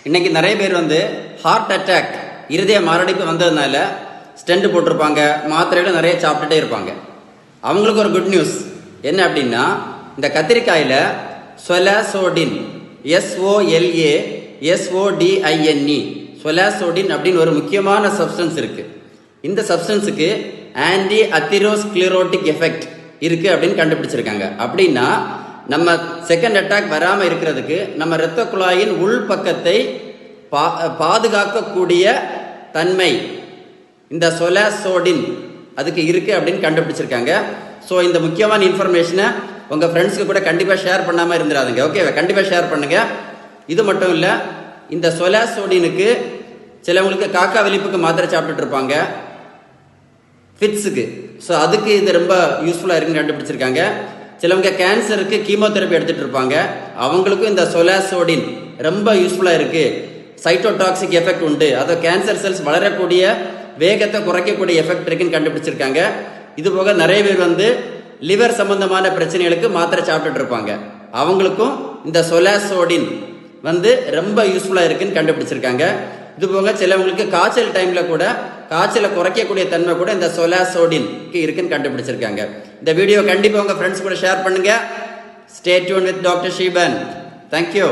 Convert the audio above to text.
இன்னைக்கு நிறைய பேர் ஹார்ட் அட்டாக் இருதய மாரடைப்பு வந்ததுனால ஸ்டெண்ட் போட்டிருப்பாங்க, மாத்திரைகளும் நிறைய சாப்பிட்டுட்டே இருப்பாங்க. அவங்களுக்கு ஒரு குட் நியூஸ் என்ன அப்படின்னா, இந்த கத்திரிக்காயில் சொலாசோடின் SOLASODINE சொலாசோடின் அப்படின்னு ஒரு முக்கியமான சப்ஸ்டன்ஸ் இருக்கு. இந்த சப்ஸ்டன்ஸுக்கு ஆன்டி அத்திரோஸ்க்ளிரோட்டிக் எஃபெக்ட் இருக்கு அப்படின்னு கண்டுபிடிச்சிருக்காங்க. அப்படின்னா நம்ம செகண்ட் அட்டாக் வராமல் இருக்கிறதுக்கு நம்ம இரத்த குழாயின் உள் பக்கத்தை பாதுகாக்கக்கூடிய தன்மை இந்த சொலாசோடின் அதுக்கு இருக்கு அப்படின்னு கண்டுபிடிச்சிருக்காங்க. ஸோ இந்த முக்கியமான இன்ஃபர்மேஷனை உங்கள் ஃப்ரெண்ட்ஸுக்கு கூட கண்டிப்பாக ஷேர் பண்ணாமல் இருந்துடாதுங்க. ஓகேவா? கண்டிப்பாக ஷேர் பண்ணுங்க. இது மட்டும் இல்லை, இந்த சொலாசோடினுக்கு சிலவங்களுக்கு காக்கா வெளிப்புக்கு மாத்திரை சாப்பிட்டுட்டு இருப்பாங்க, ஃபிட்ஸுக்கு. ஸோ அதுக்கு இது ரொம்ப யூஸ்ஃபுல்லாக இருக்குன்னு கண்டுபிடிச்சிருக்காங்க. சிலவங்க கேன்சருக்கு கீமோதெரப்பி எடுத்துகிட்டு இருப்பாங்க, அவங்களுக்கும் இந்த சொலாசோடின் ரொம்ப யூஸ்ஃபுல்லாக இருக்குது. சைட்டோடாக்சிக் எஃபெக்ட் உண்டு, அதை கேன்சர் செல்ஸ் வளரக்கூடிய வேகத்தை குறைக்கக்கூடிய எஃபெக்ட் இருக்குன்னு கண்டுபிடிச்சிருக்காங்க. இது போக நிறைய பேர் லிவர் சம்பந்தமான பிரச்சனைகளுக்கு மாத்திரை சாப்பிட்டுட்டு இருப்பாங்க, அவங்களுக்கும் இந்த சொலாசோடின் ரொம்ப யூஸ்ஃபுல்லாக இருக்குன்னு கண்டுபிடிச்சிருக்காங்க. இது போக சிலவங்களுக்கு காய்ச்சல் டைமில் கூட காய்ச்சலை குறைக்கக்கூடிய தன்மை கூட இந்த சொலாசோடின்க்கு இருக்குன்னு கண்டுபிடிச்சிருக்காங்க. இந்த வீடியோ கண்டிப்பாக உங்கள் ஃப்ரெண்ட்ஸ் கூட ஷேர் பண்ணுங்க. Stay tune with doctor Sheeban. Thank you.